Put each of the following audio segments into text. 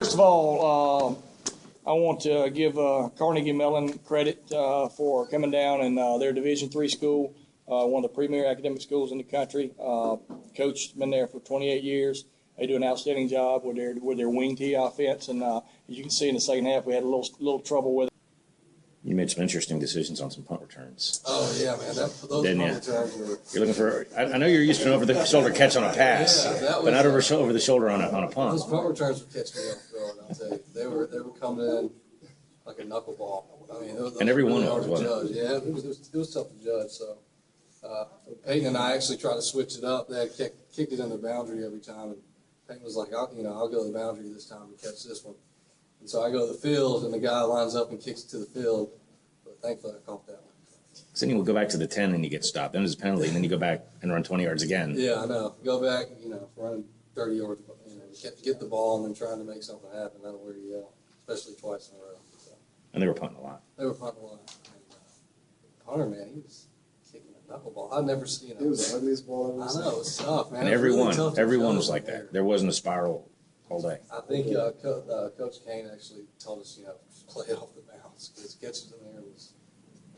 First of all, I want to give Carnegie Mellon credit for coming down and their Division III school, one of the premier academic schools in the country. Coach been there for 28 years. They do an outstanding job with their wing tee offense, and as you can see in the second half, we had a little trouble with it. You made some interesting decisions on some punt returns. Oh, yeah, man. Those punt returns were... You're looking for – I know you're used to an over-the-shoulder catch on a pass, but not over the shoulder on a punt. Those punt returns were catching me off guard, I'll tell you. They were coming in like a knuckleball. I mean, those and every really one of them, wasn't it? Yeah, it was tough to judge. So Peyton and I actually tried to switch it up. They had kicked it in the boundary every time, and Peyton was like, I'll go to the boundary this time and catch this one. And so I go to the field, and the guy lines up and kicks it to the field. Thankfully, I caught that one. So then you will go back to the 10 and you get stopped. Then there's a penalty, and then you go back and run 20 yards again. Yeah, I know. Go back, running 30 yards, get the ball and then trying to make something happen. That'll wear you out, especially twice in a row. So. And they were punting a lot. They were punting a lot. And, Hunter, man, he was kicking a knuckleball. I've never seen it. It was the ugliest ball I've ever seen. I know, it was tough, man. And everyone was like that. There wasn't a spiral all day. I think Coach Kane actually told us, play it off the bounce because catches in there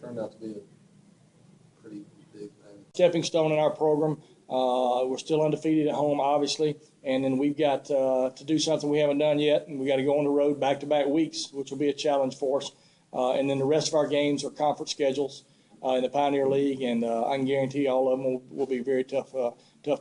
turned out to be a pretty big thing. Stepping stone in our program. We're still undefeated at home, obviously, and then we've got to do something we haven't done yet, and we got to go on the road back-to-back weeks, which will be a challenge for us. And then the rest of our games are conference schedules in the Pioneer League, and I can guarantee all of them will be very tough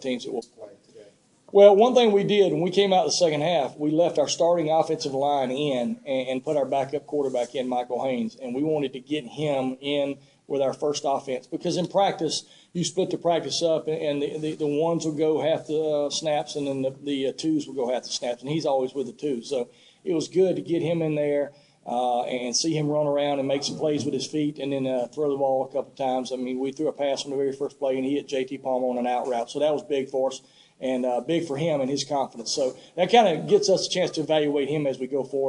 teams that will play today. Well, one thing we did when we came out the second half, we left our starting offensive line in and put our backup quarterback in, Michael Haynes, and we wanted to get him in with our first offense because in practice you split the practice up and the ones will go half the snaps and then the twos will go half the snaps, and he's always with the twos. So it was good to get him in there and see him run around and make some plays with his feet and then throw the ball a couple times. I mean, we threw a pass on the very first play and he hit J.T. Palmer on an out route, so that was big for us. And big for him and his confidence. So that kind of gets us a chance to evaluate him as we go forward.